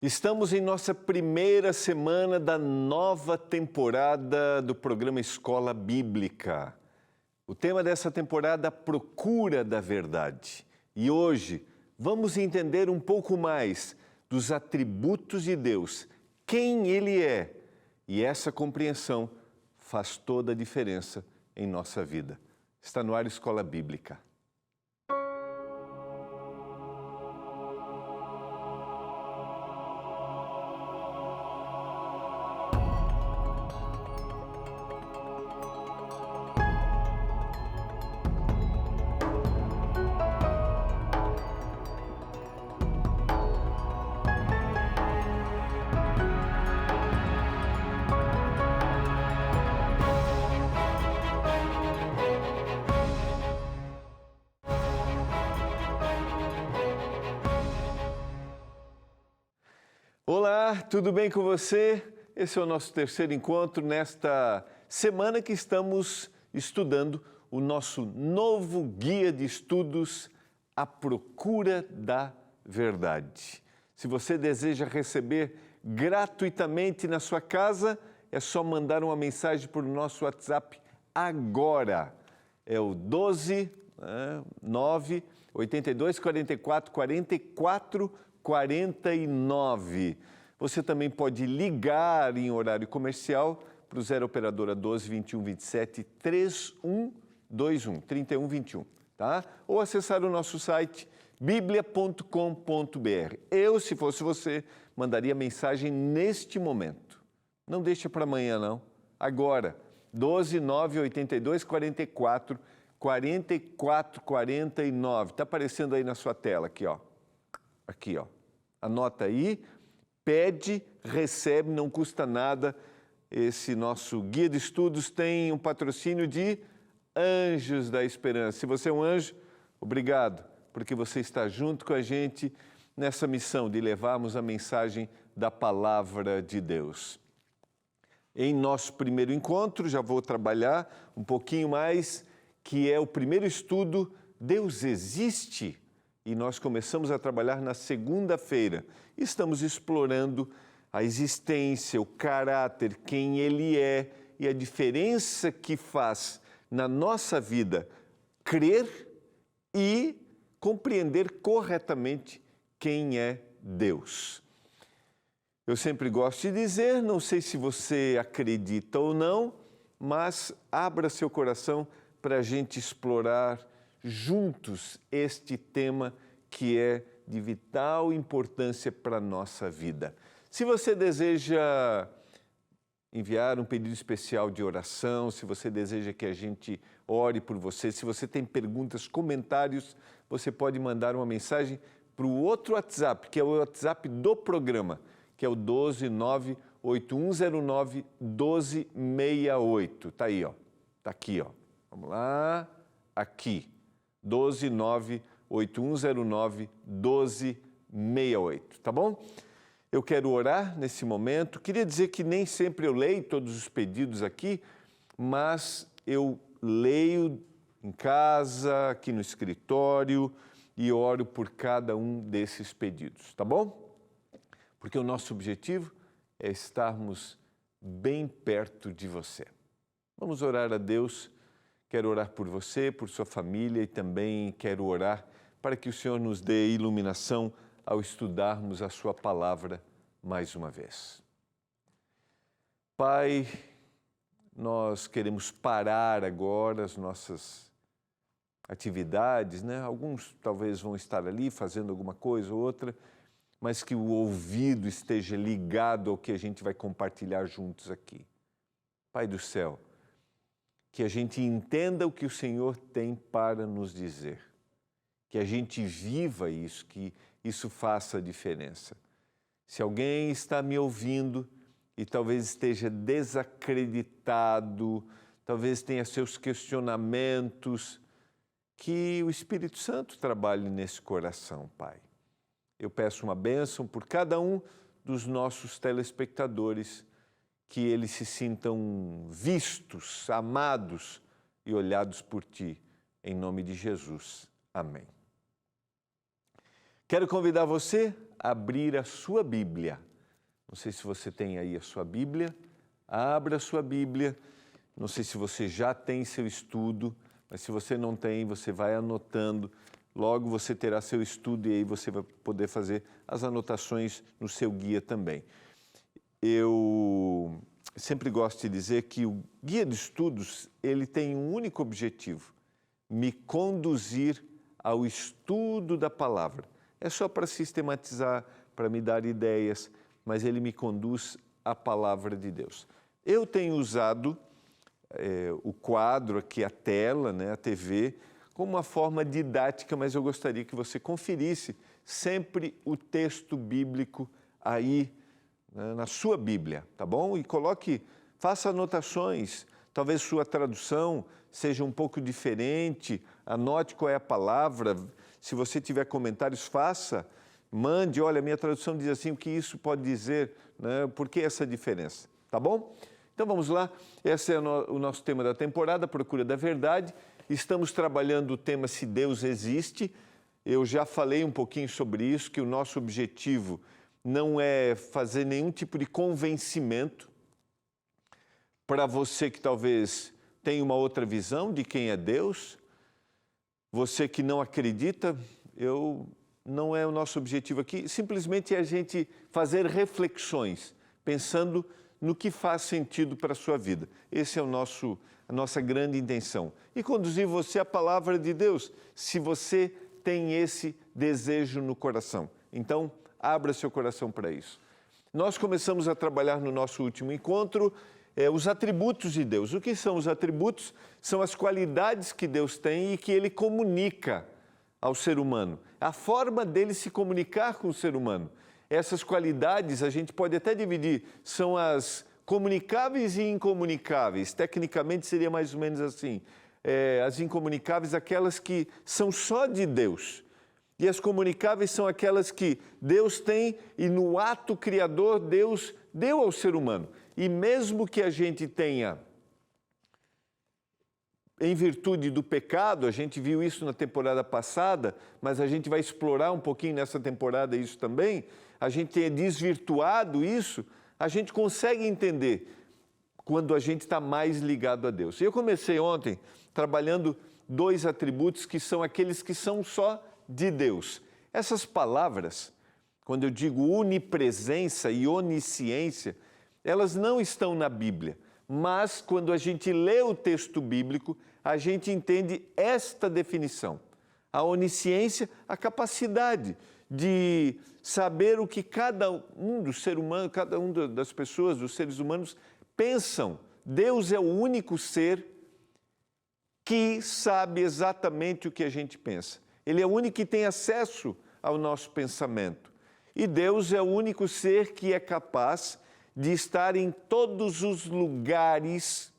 Estamos em nossa primeira semana da nova temporada do programa Escola Bíblica. O tema dessa temporada é a procura da verdade. E hoje vamos entender um pouco mais dos atributos de Deus, quem Ele é. E essa compreensão faz toda a diferença em nossa vida. Está no ar Escola Bíblica. Olá, tudo bem com você? Esse é o nosso terceiro encontro nesta semana que estamos estudando o nosso novo guia de estudos, A Procura da Verdade. Se você deseja receber gratuitamente na sua casa, é só mandar uma mensagem por nosso WhatsApp agora. É o 9 82 44 44 49. Você também pode ligar em horário comercial para o 0 operadora 12 21 27 3121, 3121, tá? Ou acessar o nosso site biblia.com.br. Eu, se fosse você, mandaria mensagem neste momento. Não deixa para amanhã, não. Agora, 12 9 82 44 44 49. Está aparecendo aí na sua tela, aqui, ó. Aqui, ó. Anota aí, pede, recebe, não custa nada. Esse nosso guia de estudos tem um patrocínio de Anjos da Esperança. Se você é um anjo, obrigado, porque você está junto com a gente nessa missão de levarmos a mensagem da Palavra de Deus. Em nosso primeiro encontro, já vou trabalhar um pouquinho mais, que é o primeiro estudo, Deus existe? E nós começamos a trabalhar na segunda-feira. Estamos explorando a existência, o caráter, quem Ele é e a diferença que faz na nossa vida crer e compreender corretamente quem é Deus. Eu sempre gosto de dizer, não sei se você acredita ou não, mas abra seu coração para a gente explorar juntos este tema que é de vital importância para a nossa vida. Se você deseja enviar um pedido especial de oração, se você deseja que a gente ore por você, se você tem perguntas, comentários, você pode mandar uma mensagem para o outro WhatsApp, que é o WhatsApp do programa, que é o 12 8109 1268. Tá aí, ó. Tá aqui, ó. Vamos lá. Aqui. 12 9 8109 1268, tá bom? Eu quero orar nesse momento. Queria dizer que nem sempre eu leio todos os pedidos aqui, mas eu leio em casa, aqui no escritório e oro por cada um desses pedidos, tá bom? Porque o nosso objetivo é estarmos bem perto de você. Vamos orar a Deus. Quero orar por você, por sua família e também quero orar para que o Senhor nos dê iluminação ao estudarmos a sua palavra mais uma vez. Pai, nós queremos parar agora as nossas atividades, né? Alguns talvez vão estar ali fazendo alguma coisa ou outra, mas que o ouvido esteja ligado ao que a gente vai compartilhar juntos aqui. Pai do céu, que a gente entenda o que o Senhor tem para nos dizer, que a gente viva isso, que isso faça a diferença. Se alguém está me ouvindo e talvez esteja desacreditado, talvez tenha seus questionamentos, que o Espírito Santo trabalhe nesse coração, Pai. Eu peço uma bênção por cada um dos nossos telespectadores, que eles se sintam vistos, amados e olhados por Ti, em nome de Jesus. Amém. Quero convidar você a abrir a sua Bíblia. Não sei se você tem aí a sua Bíblia. Abra a sua Bíblia. Não sei se você já tem seu estudo, mas se você não tem, você vai anotando. Logo você terá seu estudo e aí você vai poder fazer as anotações no seu guia também. Eu sempre gosto de dizer que o guia de estudos, ele tem um único objetivo: me conduzir ao estudo da palavra. É só para sistematizar, para me dar ideias, mas ele me conduz à palavra de Deus. Eu tenho usado o quadro aqui, a tela, né, a TV, como uma forma didática, mas eu gostaria que você conferisse sempre o texto bíblico aí, né, na sua Bíblia, tá bom? E faça anotações, talvez sua tradução seja um pouco diferente, anote qual é a palavra. Se você tiver comentários, mande, olha, minha tradução diz assim, o que isso pode dizer, né? Por que essa diferença, tá bom? Então vamos lá, esse é o nosso tema da temporada, Procura da Verdade. Estamos trabalhando o tema Se Deus Existe. Eu já falei um pouquinho sobre isso, que o nosso objetivo não é fazer nenhum tipo de convencimento para você que talvez tenha uma outra visão de quem é Deus. Você que não acredita, não é o nosso objetivo aqui, simplesmente é a gente fazer reflexões, pensando no que faz sentido para a sua vida. Esse é a nossa grande intenção. E conduzir você à palavra de Deus, se você tem esse desejo no coração. Então, abra seu coração para isso. Nós começamos a trabalhar no nosso último encontro os atributos de Deus. O que são os atributos? São as qualidades que Deus tem e que Ele comunica ao ser humano. A forma dele se comunicar com o ser humano. Essas qualidades a gente pode até dividir, são as comunicáveis e incomunicáveis. Tecnicamente seria mais ou menos assim. As incomunicáveis, aquelas que são só de Deus. E as comunicáveis são aquelas que Deus tem e no ato criador Deus deu ao ser humano. E mesmo que a gente tenha, em virtude do pecado, a gente viu isso na temporada passada, mas a gente vai explorar um pouquinho nessa temporada isso também, a gente tenha desvirtuado isso, a gente consegue entender quando a gente está mais ligado a Deus. Eu comecei ontem trabalhando 2 atributos que são aqueles que são só de Deus. Essas palavras, quando eu digo onipresença e onisciência, elas não estão na Bíblia, mas quando a gente lê o texto bíblico, a gente entende esta definição. A onisciência, a capacidade de saber o que cada um dos seres humanos, cada um das pessoas, dos seres humanos, pensam. Deus é o único ser que sabe exatamente o que a gente pensa. Ele é o único que tem acesso ao nosso pensamento. E Deus é o único ser que é capaz de estar em todos os lugares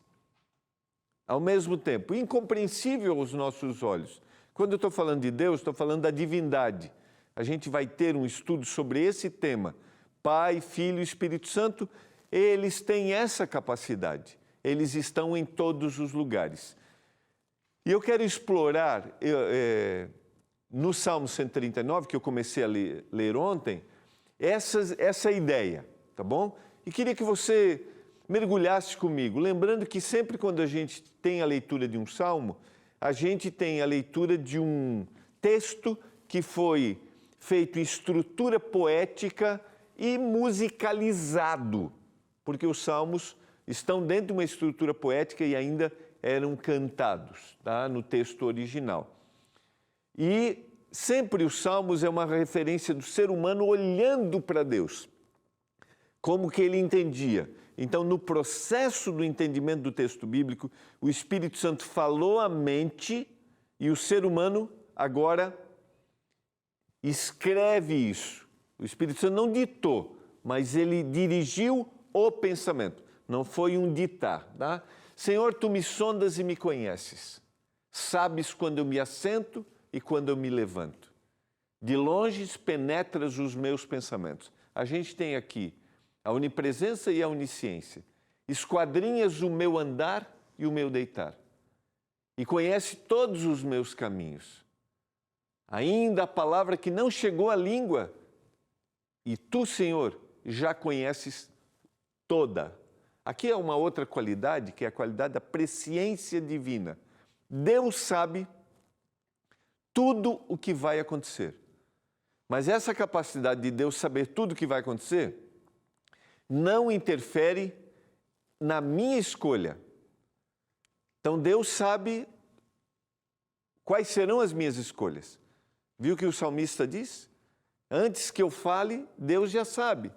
ao mesmo tempo, incompreensível aos nossos olhos. Quando eu estou falando de Deus, estou falando da divindade. A gente vai ter um estudo sobre esse tema. Pai, Filho e Espírito Santo, eles têm essa capacidade. Eles estão em todos os lugares. E eu quero explorar, no Salmo 139, que eu comecei a ler ontem, essa ideia, tá bom? E queria que você mergulhasse comigo, lembrando que sempre quando a gente tem a leitura de um salmo, a gente tem a leitura de um texto que foi feito em estrutura poética e musicalizado, porque os salmos estão dentro de uma estrutura poética e ainda eram cantados, tá? No texto original. E sempre os salmos é uma referência do ser humano olhando para Deus, como que ele entendia. Então, no processo do entendimento do texto bíblico, o Espírito Santo falou à mente e o ser humano agora escreve isso. O Espírito Santo não ditou, mas ele dirigiu o pensamento. Não foi um ditar, tá? Senhor, tu me sondas e me conheces. Sabes quando eu me assento e quando eu me levanto. De longe penetras os meus pensamentos. A gente tem aqui a onipresença e a onisciência. Esquadrinhas o meu andar e o meu deitar. E conhece todos os meus caminhos. ainda a palavra que não chegou à língua, e tu, Senhor, já conheces toda. Aqui é uma outra qualidade, que é a qualidade da presciência divina. Deus sabe tudo o que vai acontecer. Mas essa capacidade de Deus saber tudo o que vai acontecer não interfere na minha escolha. Então Deus sabe quais serão as minhas escolhas. Viu o que o salmista diz? Antes que eu fale, Deus já sabe.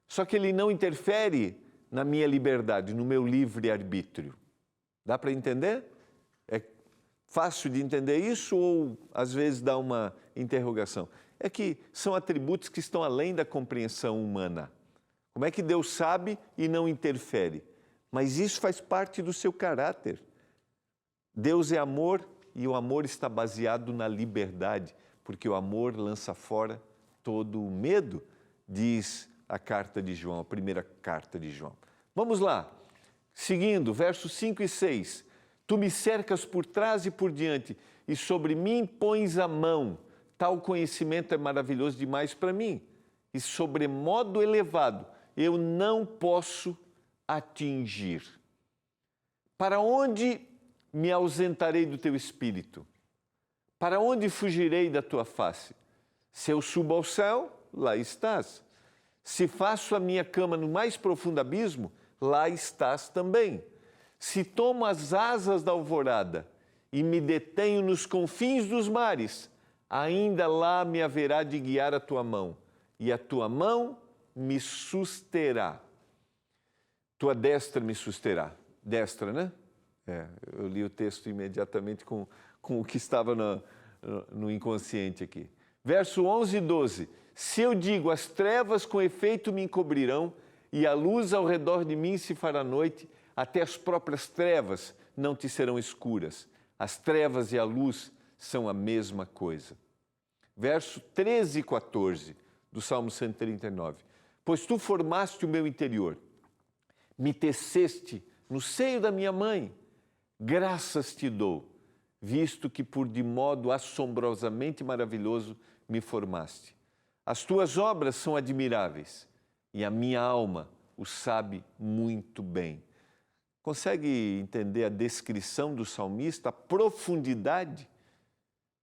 Só que Ele não interfere na minha liberdade, no meu livre-arbítrio. Dá para entender? É fácil de entender isso ou às vezes dá uma interrogação? É que são atributos que estão além da compreensão humana. Como é que Deus sabe e não interfere? Mas isso faz parte do seu caráter. Deus é amor e o amor está baseado na liberdade, porque o amor lança fora todo o medo, diz a carta de João, a primeira carta de João. Vamos lá, seguindo, versos 5 e 6. Tu me cercas por trás e por diante, e sobre mim pões a mão. Tal conhecimento é maravilhoso demais para mim, e sobremodo elevado, eu não posso atingir. Para onde me ausentarei do teu espírito? Para onde fugirei da tua face? Se eu subo ao céu, lá estás. Se faço a minha cama no mais profundo abismo, lá estás também. Se tomo as asas da alvorada e me detenho nos confins dos mares, ainda lá me haverá de guiar a tua mão, e a tua mão me susterá. Tua destra me susterá. Destra, né? Eu li o texto imediatamente com o que estava no inconsciente aqui. Verso 11 e 12. Se eu digo, as trevas com efeito me encobrirão, e a luz ao redor de mim se fará noite, até as próprias trevas não te serão escuras. As trevas e a luz são a mesma coisa. Verso 13 e 14 do Salmo 139. Pois tu formaste o meu interior, me teceste no seio da minha mãe, graças te dou, visto que por de modo assombrosamente maravilhoso me formaste. As tuas obras são admiráveis e a minha alma o sabe muito bem. Consegue entender a descrição do salmista, a profundidade?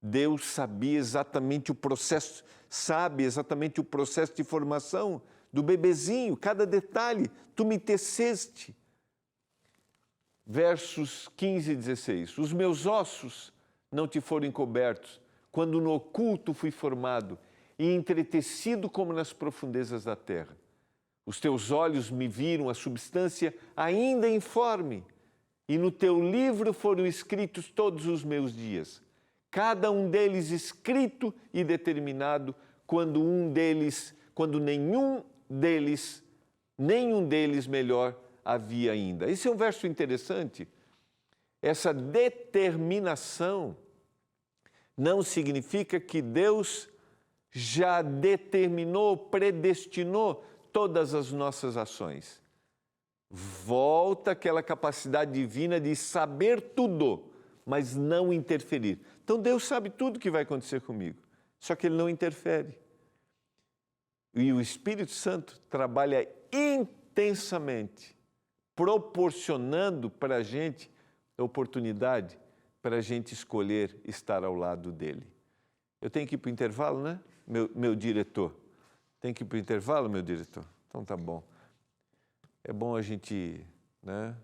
Deus sabia exatamente o processo, sabe exatamente o processo de formação do bebezinho, cada detalhe. Tu me teceste. Versos 15 e 16. Os meus ossos não te foram encobertos, quando no oculto fui formado e entretecido como nas profundezas da terra. Os teus olhos me viram a substância ainda informe, e no teu livro foram escritos todos os meus dias, cada um deles escrito e determinado, quando nenhum deles melhor havia ainda. Esse é um verso interessante. Essa determinação não significa que Deus já determinou, predestinou todas as nossas ações. Volta aquela capacidade divina de saber tudo, mas não interferir. Então Deus sabe tudo o que vai acontecer comigo, só que Ele não interfere. E o Espírito Santo trabalha intensamente, proporcionando para a gente a oportunidade para a gente escolher estar ao lado dele. Eu tenho que ir para o intervalo, né? Meu diretor. Tem que ir para o intervalo, meu diretor? Então tá bom. É bom a gente, né,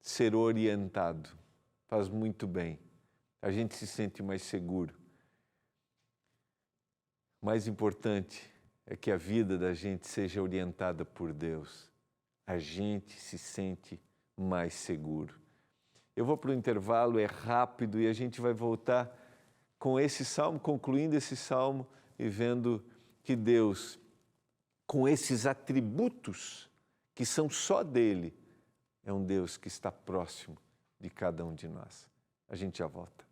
ser orientado. Faz muito bem. A gente se sente mais seguro. O mais importante é que a vida da gente seja orientada por Deus. A gente se sente mais seguro. Eu vou para o intervalo, é rápido, e a gente vai voltar com esse salmo, concluindo esse salmo e vendo que Deus, com esses atributos que são só dele, é um Deus que está próximo de cada um de nós. A gente já volta.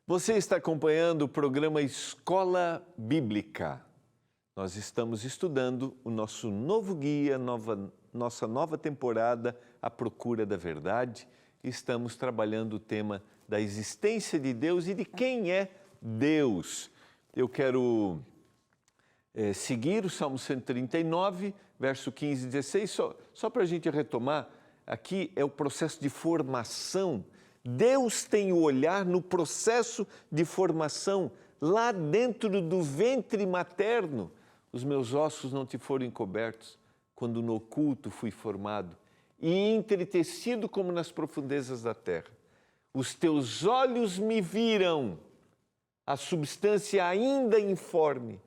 Você está acompanhando o programa Escola Bíblica. Nós estamos estudando o nosso novo guia, nossa nova temporada, A Procura da Verdade. Estamos trabalhando o tema da existência de Deus e de quem é Deus. Eu quero seguir o Salmo 139, verso 15 e 16, só para a gente retomar, aqui é o processo de formação. Deus tem o olhar no processo de formação, lá dentro do ventre materno. Os meus ossos não te foram encobertos, quando no oculto fui formado, e entretecido como nas profundezas da terra. Os teus olhos me viram, a substância ainda informe,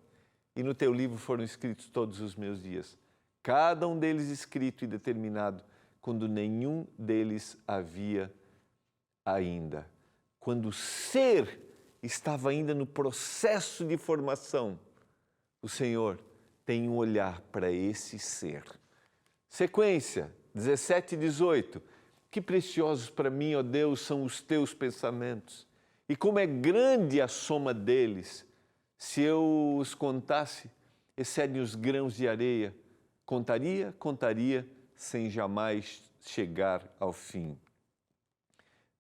e no teu livro foram escritos todos os meus dias, cada um deles escrito e determinado, quando nenhum deles havia ainda. Quando o ser estava ainda no processo de formação, o Senhor tem um olhar para esse ser. Sequência, 17 e 18. Que preciosos para mim, ó Deus, são os teus pensamentos, e como é grande a soma deles. Se eu os contasse, excedem os grãos de areia. Contaria, sem jamais chegar ao fim.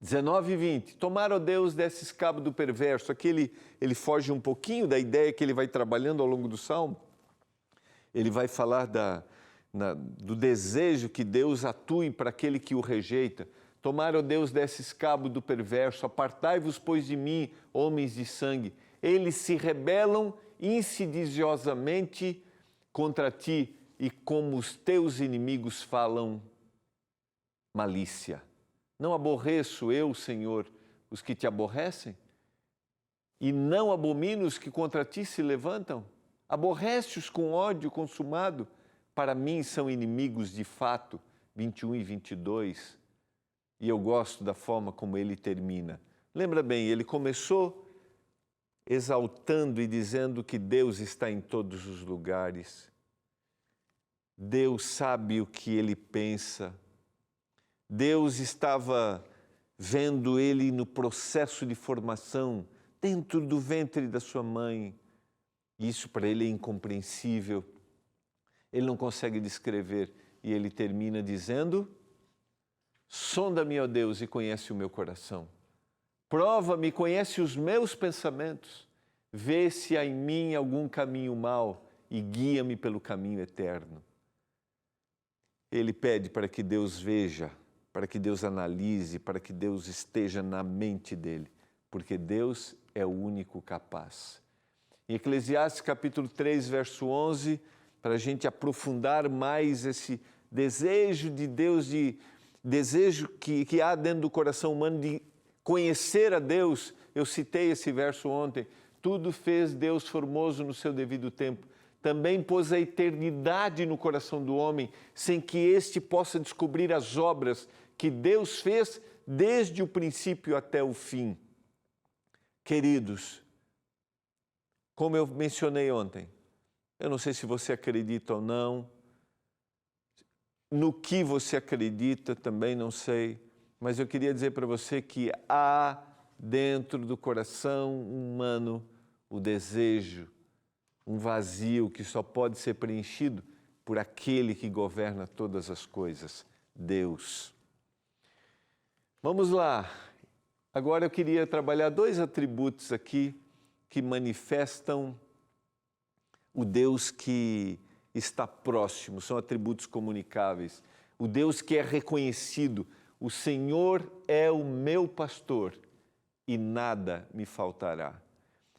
19 e 20. Tomara, ó Deus, desses cabo do perverso. Aqui ele foge um pouquinho da ideia que ele vai trabalhando ao longo do Salmo. Ele vai falar do desejo que Deus atue para aquele que o rejeita. Tomara, ó Deus, desses cabo do perverso. Apartai-vos, pois, de mim, homens de sangue. Eles se rebelam insidiosamente contra ti, e como os teus inimigos falam malícia. Não aborreço eu, Senhor, os que te aborrecem? E não abomino os que contra ti se levantam? Aborrece-os com ódio consumado? Para mim são inimigos de fato. 21 e 22. E eu gosto da forma como ele termina. Lembra bem, ele começou exaltando e dizendo que Deus está em todos os lugares. Deus sabe o que ele pensa. Deus estava vendo ele no processo de formação, dentro do ventre da sua mãe. Isso para ele é incompreensível. Ele não consegue descrever. E ele termina dizendo: sonda-me, ó Deus, e conhece o meu coração. Prova-me, conhece os meus pensamentos. Vê se há em mim algum caminho mau e guia-me pelo caminho eterno. Ele pede para que Deus veja, para que Deus analise, para que Deus esteja na mente dele, porque Deus é o único capaz. Em Eclesiastes capítulo 3, verso 11, para a gente aprofundar mais esse desejo de Deus, desejo que há dentro do coração humano de conhecer a Deus. Eu citei esse verso ontem. Tudo fez Deus formoso no seu devido tempo. Também pôs a eternidade no coração do homem, sem que este possa descobrir as obras que Deus fez desde o princípio até o fim. Queridos, como eu mencionei ontem, eu não sei se você acredita ou não, no que você acredita também não sei, mas eu queria dizer para você que há dentro do coração humano o desejo, um vazio que só pode ser preenchido por aquele que governa todas as coisas, Deus. Vamos lá. Agora eu queria trabalhar dois atributos aqui que manifestam o Deus que está próximo, são atributos comunicáveis. O Deus que é reconhecido. O Senhor é o meu pastor e nada me faltará.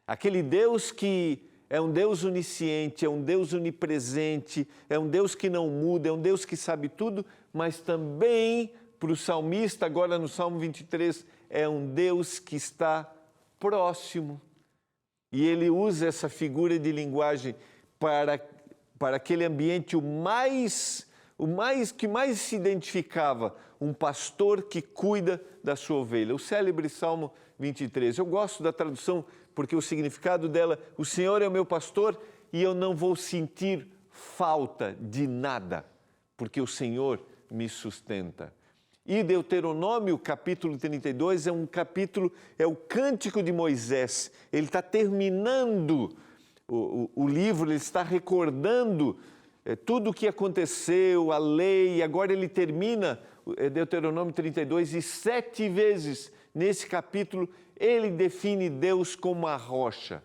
Aquele Deus que é um Deus onisciente, é um Deus onipresente, é um Deus que não muda, é um Deus que sabe tudo, mas também, para o salmista, agora no Salmo 23, é um Deus que está próximo. E ele usa essa figura de linguagem para aquele ambiente que mais se identificava, um pastor que cuida da sua ovelha. O célebre Salmo 23. Eu gosto da tradução porque o significado dela, o Senhor é o meu pastor e eu não vou sentir falta de nada, porque o Senhor me sustenta. E Deuteronômio, capítulo 32, é o cântico de Moisés. Ele está terminando o livro, ele está recordando tudo o que aconteceu, a lei, e agora ele termina Deuteronômio 32, e 7 vezes nesse capítulo ele define Deus como a rocha.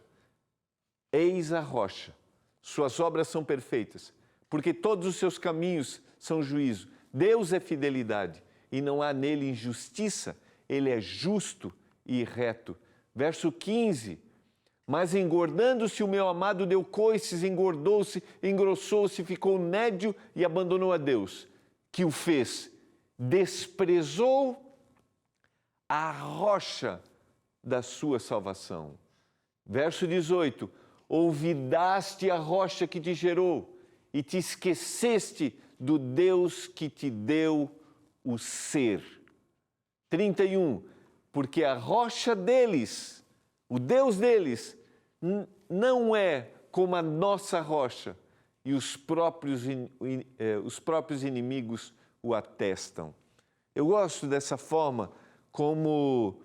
Eis a rocha, suas obras são perfeitas, porque todos os seus caminhos são juízo. Deus é fidelidade e não há nele injustiça, ele é justo e reto. Verso 15, mas engordando-se o meu amado deu coices, engordou-se, engrossou-se, ficou nédio e abandonou a Deus, que o fez. Desprezou a rocha da sua salvação. Verso 18, olvidaste a rocha que te gerou e te esqueceste do Deus que te deu o ser. 31, porque a rocha deles, o Deus deles, não é como a nossa rocha, e os próprios inimigos o atestam. Eu gosto dessa forma como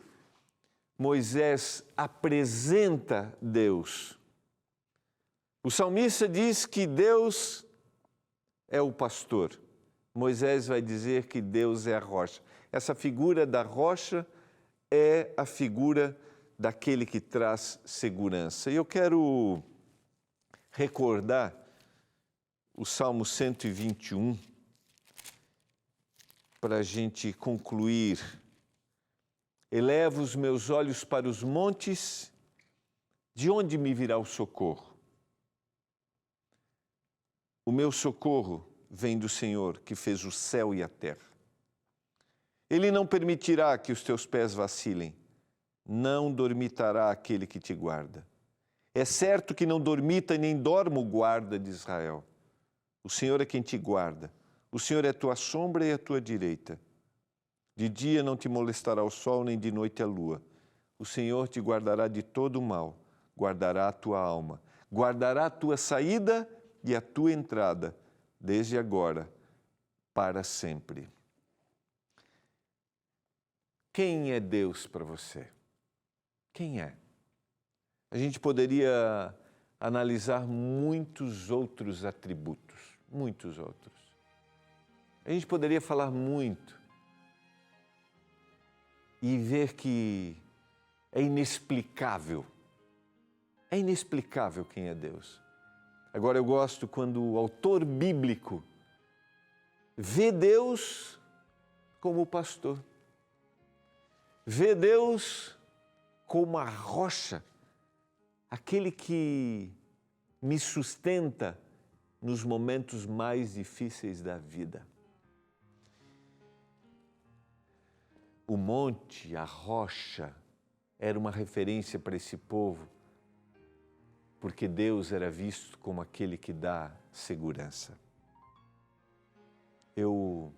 Moisés apresenta Deus. O salmista diz que Deus é o pastor. Moisés vai dizer que Deus é a rocha. Essa figura da rocha é a figura daquele que traz segurança. E eu quero recordar o Salmo 121 para a gente concluir. Elevo os meus olhos para os montes, de onde me virá o socorro? O meu socorro vem do Senhor, que fez o céu e a terra. Ele não permitirá que os teus pés vacilem, não dormitará aquele que te guarda. É certo que não dormita nem dorme o guarda de Israel. O Senhor é quem te guarda. O Senhor é a tua sombra e a tua direita. De dia não te molestará o sol, nem de noite a lua. O Senhor te guardará de todo o mal, guardará a tua alma, guardará a tua saída e a tua entrada, desde agora, para sempre. Quem é Deus para você? Quem é? A gente poderia analisar muitos outros atributos, muitos outros. A gente poderia falar muito e ver que é inexplicável quem é Deus. Agora eu gosto quando o autor bíblico vê Deus como pastor, vê Deus como a rocha, aquele que me sustenta nos momentos mais difíceis da vida. O monte, a rocha, era uma referência para esse povo, porque Deus era visto como aquele que dá segurança. Eu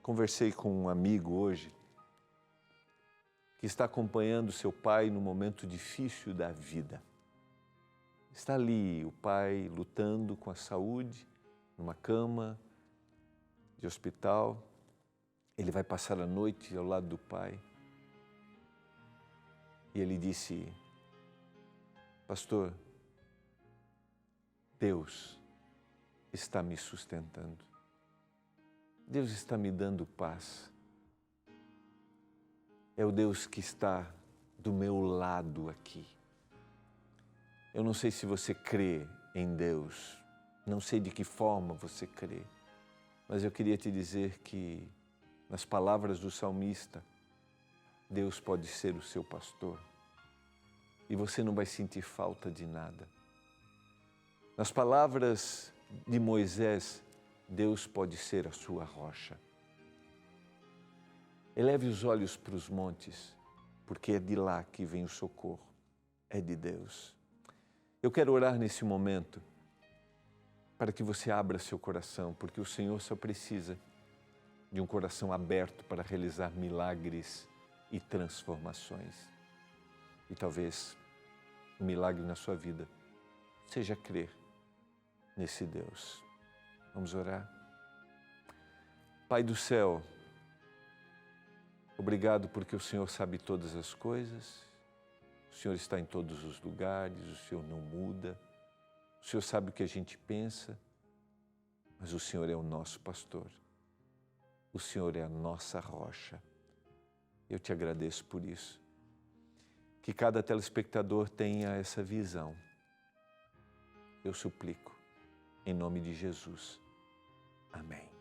conversei com um amigo hoje, que está acompanhando seu pai no momento difícil da vida. Está ali o pai lutando com a saúde, numa cama de hospital. Ele vai passar a noite ao lado do pai. E ele disse, pastor, Deus está me sustentando. Deus está me dando paz. É o Deus que está do meu lado aqui. Eu não sei se você crê em Deus, não sei de que forma você crê, mas eu queria te dizer que, nas palavras do salmista, Deus pode ser o seu pastor e você não vai sentir falta de nada. Nas palavras de Moisés, Deus pode ser a sua rocha. Eleve os olhos para os montes, porque é de lá que vem o socorro, é de Deus. Eu quero orar nesse momento para que você abra seu coração, porque o Senhor só precisa de um coração aberto para realizar milagres e transformações. E talvez o milagre na sua vida seja crer nesse Deus. Vamos orar? Pai do céu, obrigado porque o Senhor sabe todas as coisas, o O Senhor está em todos os lugares, o Senhor não muda, o Senhor sabe o que a gente pensa, mas o Senhor é o nosso pastor, o Senhor é a nossa rocha. Eu te agradeço por isso. Que cada telespectador tenha essa visão. Eu suplico, em nome de Jesus. Amém.